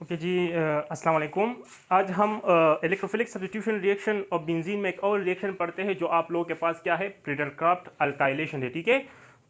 Okay जी, अस्सलाम वालेकुम। आज हम इलेक्ट्रोफिलिक सब्स्टिट्यूशन रिएक्शन और बेंजीन में एक और रिएक्शन पढ़ते हैं जो आप लोगों के पास क्या है, प्रीडरक्राफ्ट अल्काइलेशन है। ठीक है,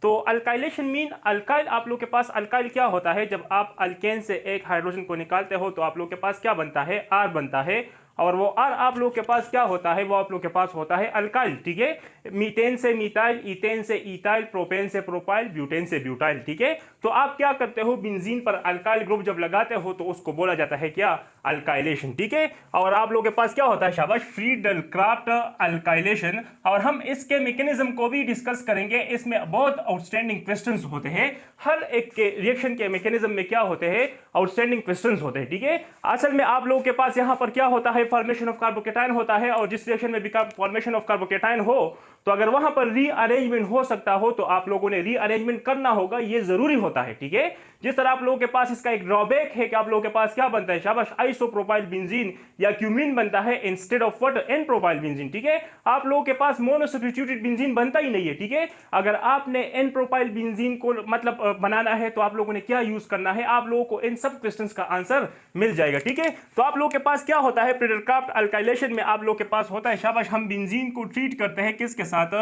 तो अल्काइलेशन मीन अल्काइल, आप लोग के पास अल्काइल क्या होता है, जब आप अल्केन से एक हाइड्रोजन को निकालते हो तो आप लोग के पास क्या बनता है, आर बनता है। और वो आर आप लोग के पास क्या होता है, वो आप लोग के पास होता है अल्काइल। ठीक है, मीथेन से मीथाइल, ईथेन से ईथाइल, प्रोपेन से प्रोपाइल, ब्यूटेन से ब्यूटाइल। ठीक है, तो आप क्या करते हो, बेंजीन पर अल्काइल ग्रुप जब लगाते हो तो उसको बोला जाता है क्या, अल्काइलेशन। ठीक है, और आप लोग के पास क्या होता है, शाबाश, फ्रीडरक्राफ्ट अल्काइलेशन। और हम इसके मैकेनिज्म को भी डिस्कस करेंगे। इसमें बहुत आउटस्टैंडिंग क्वेश्चंस होते हैं, हर एक के रिएक्शन के मैकेनिज्म में क्या होते हैं, आउटस्टैंडिंग क्वेश्चंस होते हैं। ठीक है, असल में आप लोगों के पास यहां पर क्या होता है, फॉर्मेशन ऑफ कार्बोकेटाइन होता है, और जिस रिएक्शन में भी फॉर्मेशन ऑफ कार्बोकेटाइन हो तो अगर वहां पर रीअरेंजमेंट हो सकता हो तो आप लोगों ने रीअरेंजमेंट करना होगा, यह जरूरी होता है। ठीक है, जिस तरह आप लोगों के पास इसका एक ड्रॉबैक है कि आप लोगों के पास क्या बनता है, शाबाश, आइसोप्रोपाइल बेंजीन या क्यूमीन बनता है instead of what, n propyl benzene. ठीक है, आप लोगों के पास मोनो सब्स्टिट्यूटेड बेंजीन बनता ही नहीं है। ठीक है, अगर आपने एन प्रोपाइल बेंजीन को मतलब बनाना है तो आप लोगों ने क्या यूज करना है, आप लोगों को इन सब क्वेश्चंस का आंसर मिल जाएगा। ठीक है, तो आप लोगों के पास क्या होता है, प्रीडरक्राफ्ट अल्काइलेशन में आप लोगों के पास होता है, शाबाश, हम बेंजीन को ट्रीट करते हैं किसके साथ,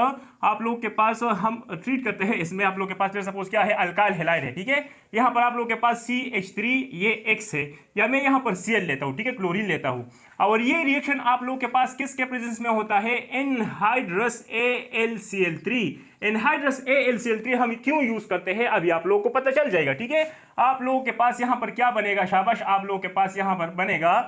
आप लोगों के पास हम ट्रीट करते हैं, इसमें आप लोगों के पास सपोज क्या है, अल्काइल हैलाइड है। ठीक है, यहां पर आप लोगों के पास CH3 ये X है, या मैं यहां पर Cl लेता हूं, ठीक है, क्लोरीन लेता हूं। और ये रिएक्शन आप लोगों के पास किसके प्रेजेंस में होता है, एनहाइड्रस AlCl3। एनहाइड्रस AlCl3 हम क्यों यूज करते हैं अभी आप लोगों को पता चल जाएगा। ठीक है, आप लोगों के पास यहां पर क्या बनेगा, शाबाश, आप लोगों के पास यहां पर बनेगा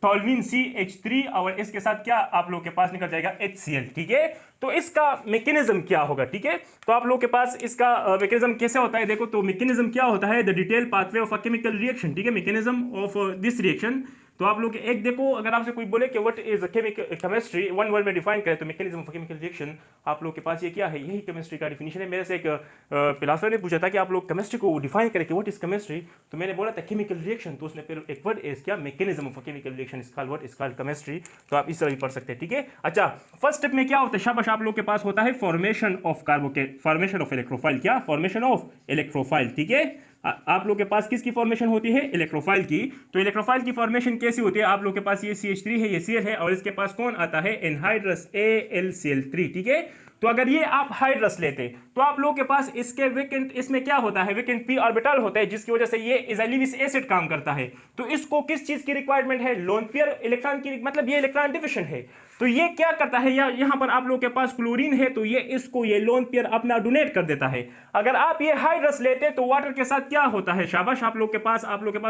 टॉल्विन CH3 और इसके साथ क्या आप लोगों के पास निकल जाएगा HCl। ठीक है, तो इसका मैकेनिज्म क्या होगा। ठीक है, तो आप लोगों के पास इसका मैकेनिज्म कैसे होता है, देखो, तो मैकेनिज्म क्या होता है, the detail pathway of a chemical reaction. ठीक है, मैकेनिज्म ऑफ दिस रिएक्शन, तो आप लोग एक देखो, अगर आपसे कोई बोले कि what is chemical chemistry, one word में डिफाइन करें तो मैकेनिज्म ऑफ केमिकल रिएक्शन, आप लोग के पास ये क्या है, यही केमिस्ट्री का डिफिनेशन है। मेरे से एक फिलोसोफर ने पूछा था कि आप लोग केमिस्ट्री को डिफाइन करें कि व्हाट इज केमिस्ट्री, तो मैंने बोला था केमिकल रिएक्शन, तो उसने फिर एक वर्ड इज क्या, mechanism of chemical reaction is called what, is called chemistry. तो आप इस तरह भी पढ़ सकते हैं। ठीक है, अच्छा, फर्स्ट स्टेप में क्या होता है, शाबाश, आप लोग के पास होता है formation of formation of electrophile, क्या, फॉर्मेशन ऑफ इलेक्ट्रोफाइल। ठीक है, आप लोग के पास किसकी फॉर्मेशन होती है, इलेक्ट्रोफाइल की। तो इलेक्ट्रोफाइल की फॉर्मेशन कैसी होती है, आप लोग के पास ये CH3 है, ये Cl है, और इसके पास कौन आता है, एनहाइड्रस AlCl3। ठीक है, तो अगर ये आप हाइड्रस लेते तो आप लोगों के पास इसके वेकेंट, इसमें क्या होता है, वेकेंट p ऑर्बिटल होता है, जिसकी वजह से ये इजैलिविस एसिड काम करता है। तो इसको किस चीज की रिक्वायरमेंट है, लोन पेयर इलेक्ट्रॉन की, मतलब ये इलेक्ट्रॉन डिफिशिएंट है। तो ये क्या करता है, या यहां पर आप लोग के पास क्लोरीन है तो ये इसको ये लोन पेयर अपना डोनेट कर देता है। अगर आप ये हाइड्रस लेते तो वाटर के साथ क्या होता है, शाबाश, आप लोग के पास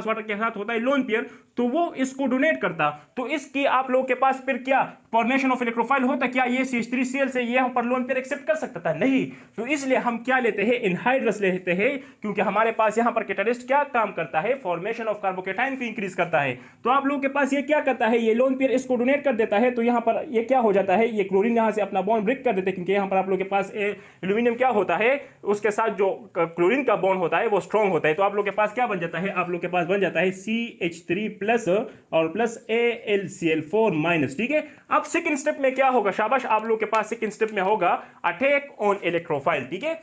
वाटर के साथ होता है लोन पेयर, तो वो इसको डोनेट करता, तो इसकी आप लोग के पास फिर क्या फॉर्मेशन ऑफ इलेक्ट्रोफाइल होता, क्या ये CH3Cl से ये यहां पर लोन पेयर एक्सेप्ट कर सकता था, नहीं। तो इसलिए हम क्या लेते हैं, एनहाइड्रस लेते हैं, क्योंकि हमारे पास यहां पर कैटालिस्ट क्या काम करता है, फॉर्मेशन ऑफ कार्बोकेटाइन को इंक्रीज करता है। तो आप लोग के पास ये क्या करता है, ये लोन पेयर इसको डोनेट कर देता है, तो यहां पर ये क्या हो जाता है, ये क्लोरीन यहां से अपना बॉन्ड ब्रेक कर देते हैं, क्योंकि यहां पर आप लोग के पास एल्यूमिनियम क्या होता है, उसके साथ जो क्लोरीन का बॉन्ड होता है वो स्ट्रॉन्ग होता है। तो आप लोग के पास क्या बन जाता है, आप लोग के पास बन जाता है CH3 प्लस और प्लस AlCl4 माइनस। ठीक है, अब सेकंड स्टेप में क्या होगा, शाबाश, आप लोग के पास सेकंड स्टेप में होगा अटैक ऑन इलेक्ट्रोफाइल। ठीक है,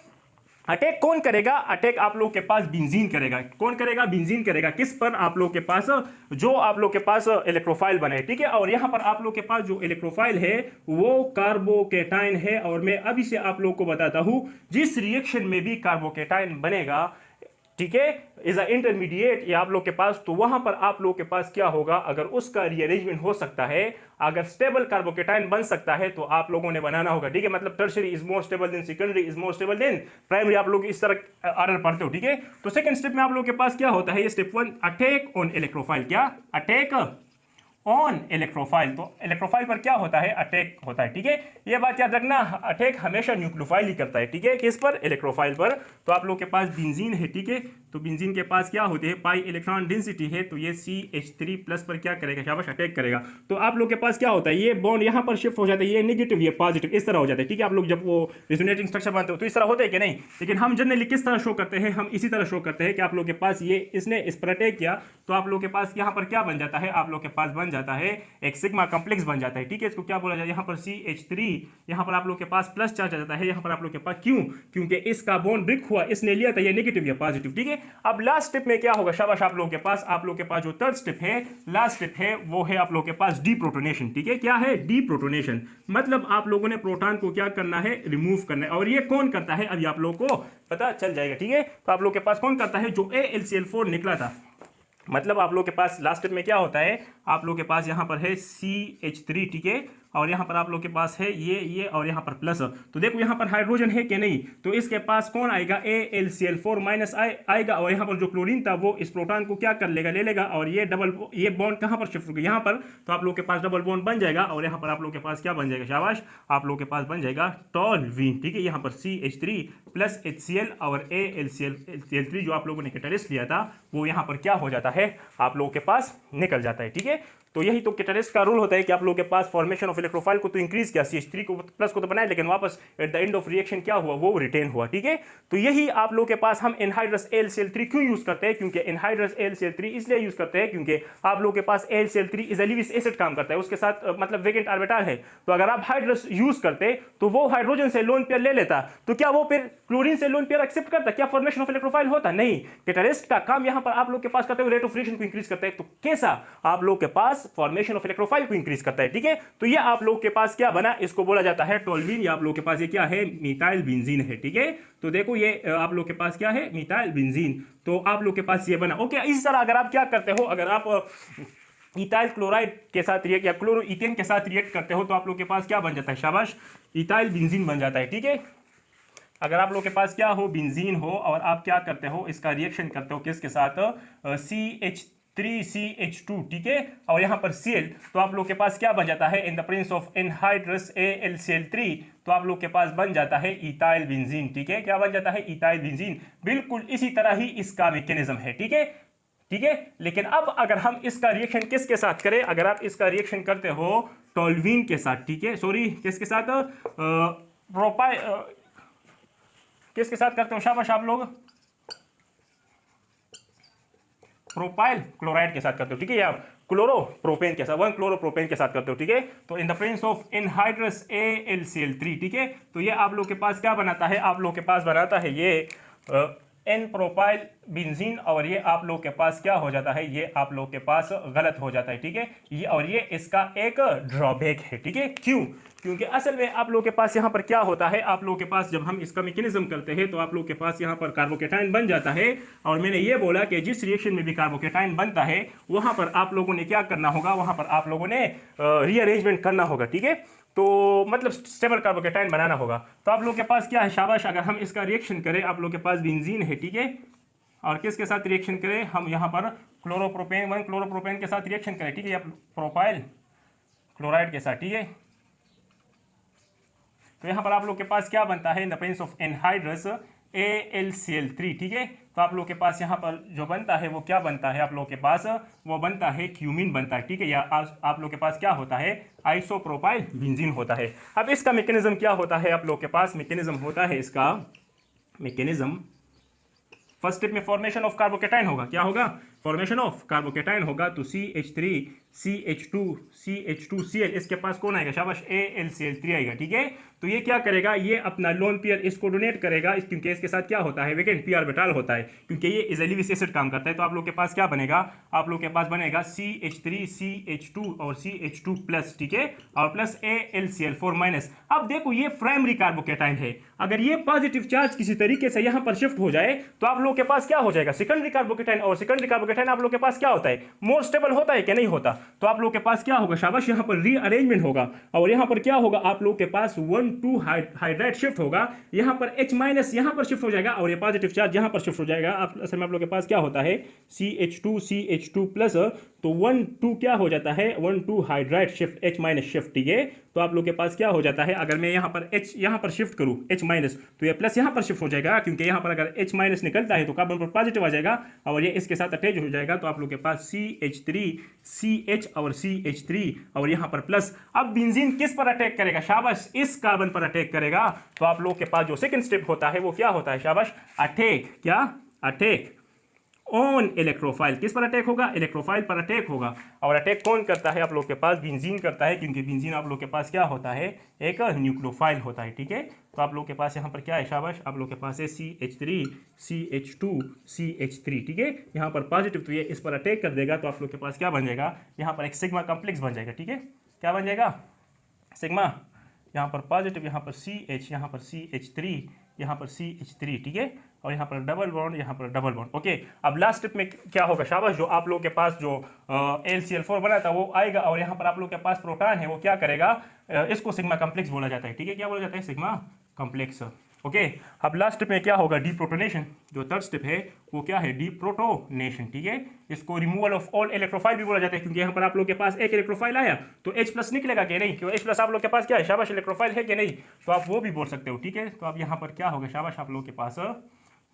अटैक कौन करेगा, अटैक आप लोग के पास बेंजीन करेगा। कौन करेगा, बेंजीन करेगा, किस पर, आप लोग के पास जो आप लोग के पास इलेक्ट्रोफाइल बने। ठीक है, और यहां पर आप लोग के पास जो इलेक्ट्रोफाइल है वो कार्बोकेटाइन है, और मैं अभी से आप लोग को बताता हूं, जिस रिएक्शन में भी कार्बोकेटाइन बनेगा, ठीक है, इज अ इंटरमीडिएट, ये आप लोग के पास, तो वहां पर आप लोग के पास क्या होगा, अगर उसका रीअरेंजमेंट हो सकता है, अगर स्टेबल कार्बोकेटाइन बन सकता है तो आप लोगों ने बनाना होगा। ठीक है, मतलब tertiary is more stable then secondary is more stable then primary, आप लोग इस तरह ऑर्डर पढ़ते हो। ठीक है, तो सेकंड स्टेप में आप लोग के पास क्या होता है, ये स्टेप 1, अटैक ऑन इलेक्ट्रोफाइल, क्या, अटैक ऑन इलेक्ट्रोफाइल। तो इलेक्ट्रोफाइल पर क्या होता है, अटैक होता है। ठीक है, ये बात याद रखना, अटैक हमेशा न्यूक्लियोफाइल ही करता है। ठीक है, किस पर, इलेक्ट्रोफाइल पर। तो आप लोग के पास बेंजीन है, ठीक है, तो बेंजीन के पास क्या होते हैं, पाई इलेक्ट्रॉन डेंसिटी है, तो ये CH3 प्लस पर क्या करेगा, शाबाश, अटैक करेगा। तो आप लोग के पास क्या होता है, ये बॉन्ड यहां पर शिफ्ट हो जाता है, ये नेगेटिव ये पॉजिटिव इस तरह हो जाता है। ठीक है, आप लोग जब वो रेजोनेटिंग स्ट्रक्चर बनाते हो तो इस तरह होते हैं कि नहीं, लेकिन हम जनरली किस तरह शो करते हैं, हम इसी तरह शो करते हैं कि आप लोग के पास ये इसने इस पर अटैक किया, तो आप लोग के पास यहां पर क्या बन जाता है, आप लोग के पास बन जाता है, एक सिग्मा कॉम्प्लेक्स बन जाता है, ठीक है। इसको क्या बोला जाता है, यहाँ पर CH3, यहाँ पर आप लोग के पास प्लस चार्ज आ जाता है, यहाँ पर आप लोग के पास क्यों, क्योंकि इसका बॉन्ड ब्रेक हुआ, इसने लिया था ये नेगेटिव या पॉजिटिव, ठीक है। अब लास्ट स्टेप में क्या होगा, शाबाश आप लोग के पास जो थर्ड स्टेप है, लास्ट स्टेप है, वो है आप लोग के पास डीप्रोटोनेशन, ठीक है। क्या है डीप्रोटोनेशन, मतलब आप लोगों ने प्रोटॉन को क्या करना है, रिमूव करना है। और ये कौन करता है अभी आप लोग को पता चल जाएगा, ठीक है। तो आप लोग के पास कौन करता है, जो AlCl4 निकला था, मतलब आप लोग के पास लास्ट स्टेप में क्या होता है, आप लोग के पास यहाँ पर है CH3, ठीक है, और यहाँ पर आप लोग के पास है ये और यहाँ पर प्लस। तो देखो यहाँ पर हाइड्रोजन है कि नहीं, तो इसके पास कौन आएगा, AlCl4 माइनस आएगा, और यहाँ पर जो क्लोरीन था वो इस प्रोटॉन को क्या कर लेगा, ले लेगा, और ये बॉन्ड कहाँ पर शिफ्ट होगा, यहाँ पर। तो आप लोग के पास डबल बॉन्ड बन जाएगा, और यहाँ पर आप लोग के पास क्या बन जाएगा, शाबाश आप लोग के पास बन जाएगा टॉल्वीन, ठीक है। यहाँ पर CH3 प्लस HCl और AlCl3 जो आप लोगों ने कैटालिस्ट लिया था वो यहाँ पर क्या हो जाता है, आप लोगों के पास निकल जाता है, ठीक है। तो यही तो कैटालिस्ट का रूल होता है कि आप लोगों के पास फॉर्मेशन ऑफ इलेक्ट्रोफाइल को तो इंक्रीज किया, CH3 को प्लस को तो बनाया, लेकिन वापस at the end of reaction क्या हुआ, वो रिटेन हुआ, ठीक है। तो यही आप लोगों के पास हम एनहाइड्रस AlCl3 क्यों यूज करते हैं, क्योंकि एनहाइड्रस AlCl3 इसलिए यूज करते हैं क्योंकि आप लोगों के पास AlCl3 is a Lewis acid काम करता है, उसके साथ मतलब वेकेंट ऑर्बिटल है। तो अगर आप हाइड्रस यूज करते तो वो हाइड्रोजन से लोन पेयर ले लेता, तो क्या वो फिर क्लोरीन से लोन पेयर एक्सेप्ट करता, क्या फॉर्मेशन ऑफ इलेक्ट्रोफाइल होता, नहीं। कैटालिस्ट का काम यहां पर आप लोग के पास करते हुए रेट ऑफ रिएक्शन को इंक्रीज करता है, तो कैसा आप लोग के पास फॉर्मेशन ऑफ इलेक्ट्रोफाइल को इंक्रीज करता है, ठीक है। तो ये आप लोग के पास क्या बना, इसको बोला जाता है टोल्वीन, या आप लोग के पास ये क्या है, मिथाइल बेंजीन है, ठीक है। तो देखो ये आप लोग के पास क्या है, मिथाइल बेंजीन, तो आप लोग के पास ये बना, ओके। इस तरह अगर आप क्या करते हो, अगर आप इथाइल क्लोराइड के साथ रिएक्ट या क्लोरो इथेन के साथ रिएक्ट करते हो तो आप लोग के पास क्या बन जाता है, शाबाश इथाइल बेंजीन बन जाता है, ठीक है। अगर आप लोग के पास क्या हो, बेंजीन हो, और आप क्या करते हो, इसका रिएक्शन करते हो किसके साथ, CH3CH2, ठीक है, और यहाँ पर Cl, तो आप लोग के पास क्या बन जाता है, इन the presence of anhydrous AlCl3, तो आप लोग के पास बन जाता है इथाइल बेंजीन, ठीक है। क्या बन जाता है, इथाइल बेंजीन। बिल्कुल इसी तरह ही इसका मैकेनिज्म है, ठीक है, ठीक है। लेकिन अब अगर हम इसका रिएक्शन किसके साथ करें, अगर आप इसका रिएक्शन करते हो टोल्वीन के साथ, ठीक है, सॉरी किसके साथ, किसके साथ करते हो, शाबाश आप लोग प्रोपाइल क्लोराइड के साथ करते हो, ठीक है, या क्लोरोप्रोपेन के साथ, 1 क्लोरोप्रोपेन के साथ करते हो, ठीक है। तो इन the presence of anhydrous AlCl3, ठीक है, तो ये आप लोग के पास क्या बनाता है, आप लोग के पास बनाता है ये एन प्रोपाइल बेंजीन, और ये आप लोग के पास क्या हो जाता है, ये आप लोग के पास गलत हो जाता है, ठीक है। ये और ये इसका एक ड्रॉबैक है, ठीक है। क्यों, क्योंकि असल में आप लोग के पास यहाँ पर क्या होता है, आप लोग के पास जब हम इसका मैकेनिज्म करते हैं तो आप लोग के पास यहाँ पर कार्बोकेटाइन बन जाता है, और मैंने ये बोला कि जिस रिएक्शन में भी कार्बोकेटाइन बनता है वहाँ पर आप लोगों ने क्या करना होगा, वहाँ पर आप लोगों ने रीअरेंजमेंट करना होगा, ठीक है। तो मतलब स्टेबल कार्बोकेटाइन बनाना होगा। तो आप लोग के पास क्या है, शाबाश अगर हम इसका रिएक्शन करें, आप लोग के पास बेंजीन है, ठीक है, और किसके साथ रिएक्शन करें, हम यहाँ पर क्लोरोप्रोपेन 1 क्लोरोप्रोपेन के साथ रिएक्शन करें, ठीक है, या प्रोपाइल क्लोराइड के साथ, ठीक है। तो यहाँ पर आप लोग के पास क्या बनता है, इन the presence of anhydrous AlCl3, ठीक है। तो आप लोग के पास यहाँ पर जो बनता है वो क्या बनता है, आप लोग के पास वो बनता है क्यूमीन बनता है, ठीक है, या आप लोग के पास क्या होता है, आइसोप्रोपाइल बेंजीन होता है। अब इसका मैकेनिज्म क्या होता है, आप लोग के पास मैकेनिज्म होता है, इसका मैकेनिज्म फर्स्ट स्टेप में फॉर्मेशन ऑफ कार्बोकेटाइन होगा, क्या होगा, फॉर्मेशन ऑफ कार्बोकेटाइन होगा। तो CH3 CH2 CH2Cl, इसके पास कौन आएगा, शाबाश AlCl3 आएगा, ठीक है। तो ये क्या करेगा, ये अपना लोन पेयर इसको डोनेट करेगा, क्योंकि इसके साथ क्या होता है, वेकेंट p ऑर्बिटल होता है, क्योंकि ये इज लिविस एसिड काम करता है। तो आप लोग के पास क्या बनेगा, आप लोग के पास बनेगा CH3 CH2 और CH2 प्लस, ठीक है, और प्लस AlCl4 माइनस। अब देखो ये प्राइमरी कार्बोकेटाइन है, अगर ये पॉजिटिव चार्ज किसी तरीके से यहाँ पर शिफ्ट हो जाए तो आप लोग के पास क्या हो जाएगा, सेकेंडरी कार्बोकेटाइन, और सेकेंडरी कार्बोकेटाइन आप लोग के पास क्या होता है, मोर स्टेबल होता है कि नहीं होता। तो आप लोग के पास क्या होगा, शाबाश यहाँ पर रीअरेंजमेंट होगा, और यहाँ पर क्या होगा, आप लोग के पास 1,2 हाइड्राइड शिफ्ट होगा, यहाँ पर H माइनस यहाँ पर शिफ्ट हो जाएगा, और ये पॉजिटिव चार्ज यहाँ पर शिफ्ट हो जाएगा। असल में आप लोग के पास क्या होता है, CH2 प्लस, तो 1,2 क्या हो जाता है, 1,2 hydride shift H minus shift, ठीक है। तो आप लोग के पास क्या हो जाता है, अगर मैं यहाँ पर H यहाँ पर शिफ्ट करूँ H माइनस, तो ये प्लस यहाँ पर शिफ्ट हो जाएगा, क्योंकि यहाँ पर अगर H माइनस निकलता है तो कार्बन पर पॉजिटिव आ जाएगा, और ये इसके साथ अटैच हो जाएगा। तो आप लोग के पास CH3 CH और CH3 और यहाँ पर प्लस। अब बेंजीन किस पर अटैक करेगा, शाबाश इस कार्बन पर अटैक करेगा। तो आप लोग के पास जो सेकंड स्टेप होता है वो क्या होता है, शाबाश अटैक, क्या अटैक ऑन इलेक्ट्रोफाइल। किस पर अटैक होगा? इलेक्ट्रोफाइल पर अटैक होगा। और अटैक कौन करता है? आप लोग के पास बेंजीन करता है, क्योंकि बेंजीन आप लोग के पास क्या होता है? एक न्यूक्लियोफाइल होता है, ठीक है। तो आप लोग के पास यहाँ पर क्या है? शाबाश, आप लोग के पास है CH3 CH2 CH3, ठीक है। यहाँ पर पॉजिटिव, तो ये इस पर अटैक कर देगा, तो आप लोग के पास क्या बन जाएगा? यहाँ पर एक सिग्मा कॉम्प्लेक्स बन जाएगा, ठीक है। क्या बन जाएगा? सिग्मा, यहाँ पर पॉजिटिव, यहाँ पर CH, यहाँ पर CH3, यहाँ पर CH3, ठीक है। और यहाँ पर डबल बॉन्ड, यहाँ पर डबल बॉन्ड, ओके। अब लास्ट स्टेप में क्या होगा? शाबाश, जो आप लोग के पास जो LCl4 बना था वो आएगा, और यहाँ पर आप लोग के पास प्रोटॉन है, वो क्या करेगा? इसको सिग्मा कॉम्प्लेक्स बोला जाता है, ठीक है। क्या बोला जाता है? Sigma complex, okay. अब लास्ट स्टेप में क्या होगा? डीप्रोटोनेशन। जो थर्ड स्टेप है वो क्या है? डीप्रोटोनेशन, ठीक है। इसको रिमूवल ऑफ ऑल इलेक्ट्रोफाइल भी बोला जाता है, क्योंकि यहाँ पर आप लोग के पास एक इलेक्ट्रोफाइल आया तो H+ निकलेगा कि नहीं? क्यों H+ आप लोग के पास क्या है? शाबाश, इलेक्ट्रोफाइल है कि नहीं? तो आप वो भी बोल सकते हो, ठीक है। तो अब यहाँ पर क्या होगा? शाबाश, आप लोग के पास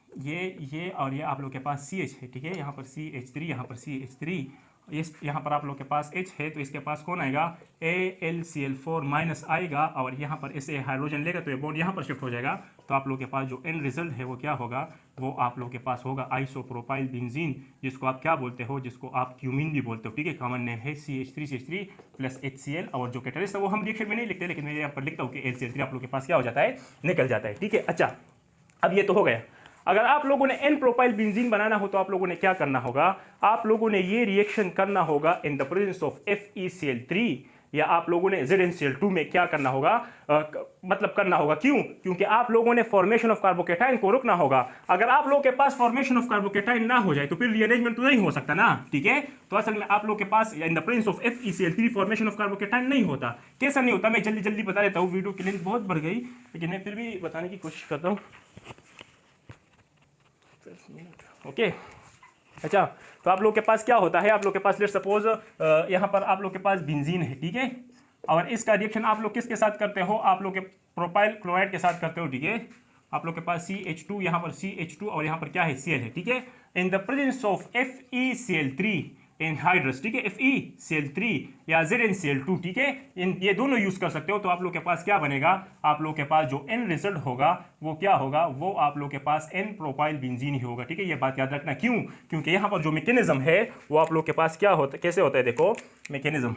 ये और ये आप लोग के पास CH है, ठीक है। यहाँ पर CH3, यहाँ पर CH3, इस यहाँ पर आप लोग के पास H है, तो इसके पास कौन आएगा? AlCl4- आएगा, और यहाँ पर इसे हाइड्रोजन लेगा तो ये बॉन्ड यहाँ पर शिफ्ट हो जाएगा। तो आप लोग के पास जो एंड रिजल्ट है वो क्या होगा? वो आप लोग के पास होगा आइसोप्रोपाइल बेंजीन, जिसको आप क्या बोलते हो? जिसको आप क्यूमीन भी बोलते हो, ठीक है। कॉमन नेम है CH3 प्लस HCl, और जो कैटलिस्ट है वो हम रिएक्शन में नहीं लिखते, लेकिन मैं यहाँ पर लिखता हूँ कि LCl3 आप लोग के पास क्या हो जाता है? निकल जाता है, ठीक है। अच्छा, अब ये तो हो गया। अगर आप लोगों ने एन प्रोपाइल बेंजीन बनाना हो तो आप लोगों ने क्या करना होगा? आप लोगों ने ये रिएक्शन करना होगा इन द प्रेजेंस ऑफ FeCl3, या आप लोगों ने ZnCl2 में क्या करना होगा? मतलब करना होगा। क्यों? क्योंकि आप लोगों ने फॉर्मेशन ऑफ कार्बोकेटाइन को रोकना होगा। अगर आप लोगों के पास फॉर्मेशन ऑफ कार्बोकेटाइन ना हो जाए तो फिर रीअरेंजमेंट तो नहीं हो सकता ना, ठीक है। तो असल में आप लोग के पास in the presence of FeCl3 formation of carbocation नहीं होता। कैसा नहीं होता? मैं जल्दी जल्दी बता देता हूँ, वीडियो की लेंथ बहुत बढ़ गई, लेकिन मैं फिर भी बताने की कोशिश करता हूँ, ओके। अच्छा, तो आप लोग के पास क्या होता है? आप लोग के पास लेट्स सपोज यहाँ पर आप लोग के पास बेंजीन है, ठीक है। और इसका रिएक्शन आप लोग किसके साथ करते हो? आप लोग के प्रोपाइल क्लोराइड के साथ करते हो, ठीक है। आप लोग के पास CH2, यहाँ पर CH2, और यहाँ पर क्या है? Cl है, ठीक है। इन the presence of FeCl3 anhydrous, ठीक है, FeCl3 या ZnCl2, ठीक है। इन ये दोनों यूज कर सकते हो। तो आप लोग के पास क्या बनेगा? आप लोग के पास जो एन रिजल्ट होगा वो क्या होगा? वो आप लोग के पास एन प्रोपाइल बेंजीन ही होगा, ठीक है। ये बात याद रखना। क्यों? क्योंकि यहाँ पर जो मैकेनिज्म है वो आप लोग के पास क्या होता है? कैसे होता है? देखो मैकेनिज्म,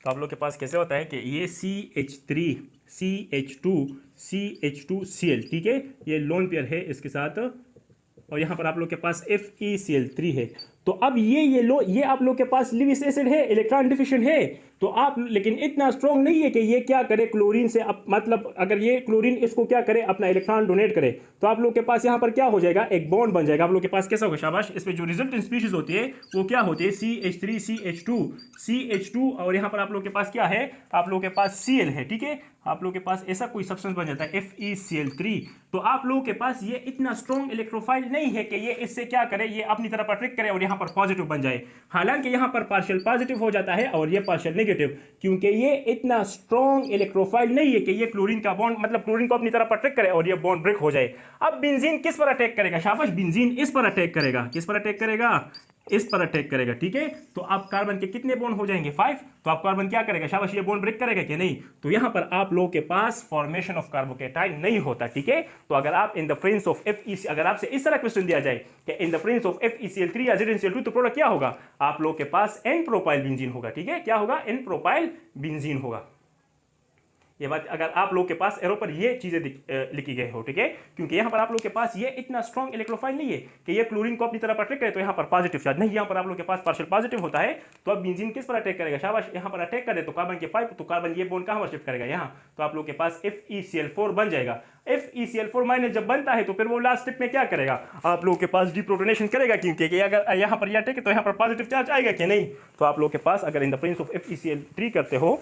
तो आप लोग के पास कैसे होता है कि ये CH3 CH2 CH2Cl, ठीक है, ये लोन पेयर है इसके साथ, और यहाँ पर आप लोग के पास FeCl3 है। तो अब ये आप लोग के पास लिविस एसिड है, इलेक्ट्रॉन डिफिशिएंट है, तो आप, लेकिन इतना स्ट्रॉन्ग नहीं है कि ये क्या करे? क्लोरीन से मतलब अगर ये क्लोरीन इसको क्या करे? अपना इलेक्ट्रॉन डोनेट करे, तो आप लोग के पास यहाँ पर क्या हो जाएगा? एक बॉन्ड बन जाएगा। आप लोग के पास कैसा होगा? शाबाश, इस पे जो रिजल्टेंट स्पीशीज होती है वो क्या होती है? CH3 CH2, और यहाँ पर आप लोग के पास क्या है? आप लोग के पास Cl है, ठीक है। आप लोग के पास ऐसा कोई सब्सटेंस बन जाता है FeCl3। तो आप लोगों के पास ये इतना स्ट्रॉन्ग इलेक्ट्रोफाइल नहीं है कि ये इससे क्या करे? ये अपनी तरफ अट्रैक्ट करे और यहाँ पर पॉजिटिव बन जाए। हालांकि यहाँ पर पार्शियल पॉजिटिव हो जाता है और ये पार्शियल नेगेटिव, क्योंकि ये इतना स्ट्रॉन्ग इलेक्ट्रोफाइल नहीं है कि ये क्लोरीन का बॉन्ड, मतलब क्लोरीन को अपनी तरफ अट्रैक्ट करे और ये बॉन्ड ब्रेक हो जाए। अब बेंजीन किस पर अटैक करेगा? शाबाश, बेंजीन इस पर अटैक करेगा। किस पर अटैक करेगा? इस पर अटैक करेगा, ठीक है। तो आप कार्बन के कितने बॉन्ड हो जाएंगे? 5। तो आप कार्बन क्या करेगा? शाबाश, ये बॉन्ड ब्रेक करेगा कि नहीं? तो यहां पर आप लोगों के पास फॉर्मेशन ऑफ कार्बोकेटाइन नहीं होता, ठीक है। तो अगर आप इन द प्रेजेंस ऑफ अगर आपसे इस तरह क्वेश्चन दिया जाए कि इन द प्रेजेंस ऑफ FeCl3 या ZnCl2, तो प्रोडक्ट क्या होगा? आप लोग के पास एन प्रोपाइल बेंजीन होगा, ठीक है। क्या होगा? एन प्रोपाइल बेंजीन होगा। ये बात अगर आप लोग के पास एरो पर ये चीजें लिखी गई हो, ठीक है, क्योंकि यहाँ पर आप लोग के पास ये इतना स्ट्रॉन्ग इलेक्ट्रोफाइल नहीं है कि ये क्लोरीन को अपनी तरफ अटैक करे, तो यहाँ पर पॉजिटिव चार्ज नहीं, यहाँ पर आप लोग के पास पार्शियल पॉजिटिव होता है। तो अब बेंजीन किस पर अटैक करेगा? शाबाश, यहाँ पर अटैक करे तो कार्बन के 5, तो कार्बन ये बॉन्ड कहाँ पर शिफ्ट करेगा? यहाँ। तो आप लोग के पास FeCl4 बन जाएगा। FeCl4- जब बनता है तो फिर वो लास्ट स्टेप में क्या करेगा? आप लोग के पास डीप्रोटोनेशन करेगा, क्योंकि अगर यहाँ पर यह अटैक है तो यहाँ पर पॉजिटिव चार्ज आएगा कि नहीं? तो आप लोग के पास अगर इन द प्रेजेंस ऑफ FeCl3 करते हो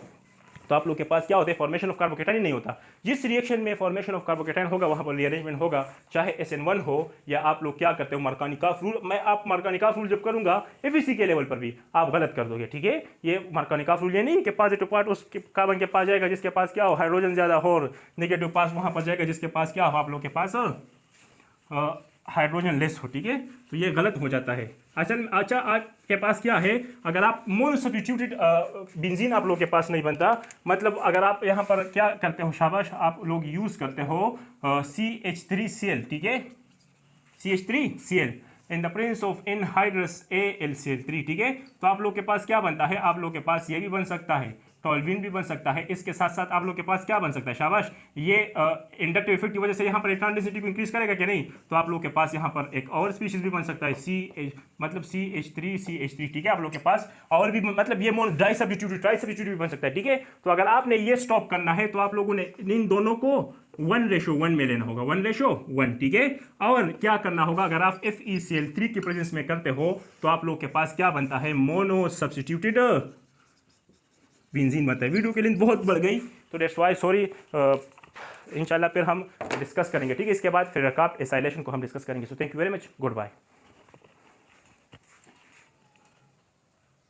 तो आप लोग के पास क्या होता है? फॉर्मेशन ऑफ कार्बोकेटाइन नहीं होता। जिस रिएक्शन में फॉर्मेशन ऑफ कार्बोकेटाइन होगा वहां पर रीअरेंजमेंट होगा, चाहे SN1 हो या आप लोग क्या करते हो? मार्कानिकॉफ रूल। मैं आप मार्कानिकॉफ रूल जब करूंगा FeC के लेवल पर भी आप गलत कर दोगे, ठीक है। ये मार्कानिकॉफ रूल ये नहीं कि पॉजिटिव पार्ट उस कार्बन के पास जाएगा जिसके पास क्या हो? हाइड्रोजन ज्यादा हो, और नेगेटिव पास वहां पर जाएगा जिसके पास क्या हो? आप लोग के पास हाइड्रोजन लेस हो, ठीक है, तो ये गलत हो जाता है। अच्छा आपके पास क्या है, अगर आप मोनो सब्स्टिट्यूटेड बेंजीन आप लोगों के पास नहीं बनता, मतलब अगर आप यहाँ पर क्या करते हो, शाबाश, आप लोग यूज़ करते हो CH3Cl, ठीक है, CH3Cl in the presence of anhydrous AlCl3, ठीक है, तो आप लोग के पास क्या बनता है, आप लोग के पास ये भी बन सकता है, टॉल्विन भी बन सकता है, इसके साथ साथ आप लोग के पास क्या बन सकता है, शाबाश, ये इंडक्टिव इफेक्ट की वजह से यहाँ पर इलेक्ट्रॉन डेंसिटी को इंक्रीज करेगा क्या, नहीं, तो आप लोग के पास यहाँ पर एक और स्पीशीज भी बन सकता है, CH3, ठीक है, आप लोग के पास और भी, मतलब ये डाई सब्स्टिट्यूट भी बन सकता है, ठीक है। तो अगर आपने ये स्टॉप करना है तो आप लोगों ने इन दोनों को 1:1 में लेना होगा, 1:1, ठीक है। और क्या करना होगा, अगर आप FeCl3 की प्रेजेंस में करते हो तो आप लोग के पास क्या बनता है, मोनो सब्स्टिट्यूटेड बेंजीन बनता है। वीडियो की लेंथ बहुत बढ़ गई तो दैट्स वाई, सॉरी। इंशाल्लाह फिर हम डिस्कस करेंगे, ठीक है, इसके बाद फिर रकाब एसाइलेशन को हम डिस्कस करेंगे। So thank you very much, good bye.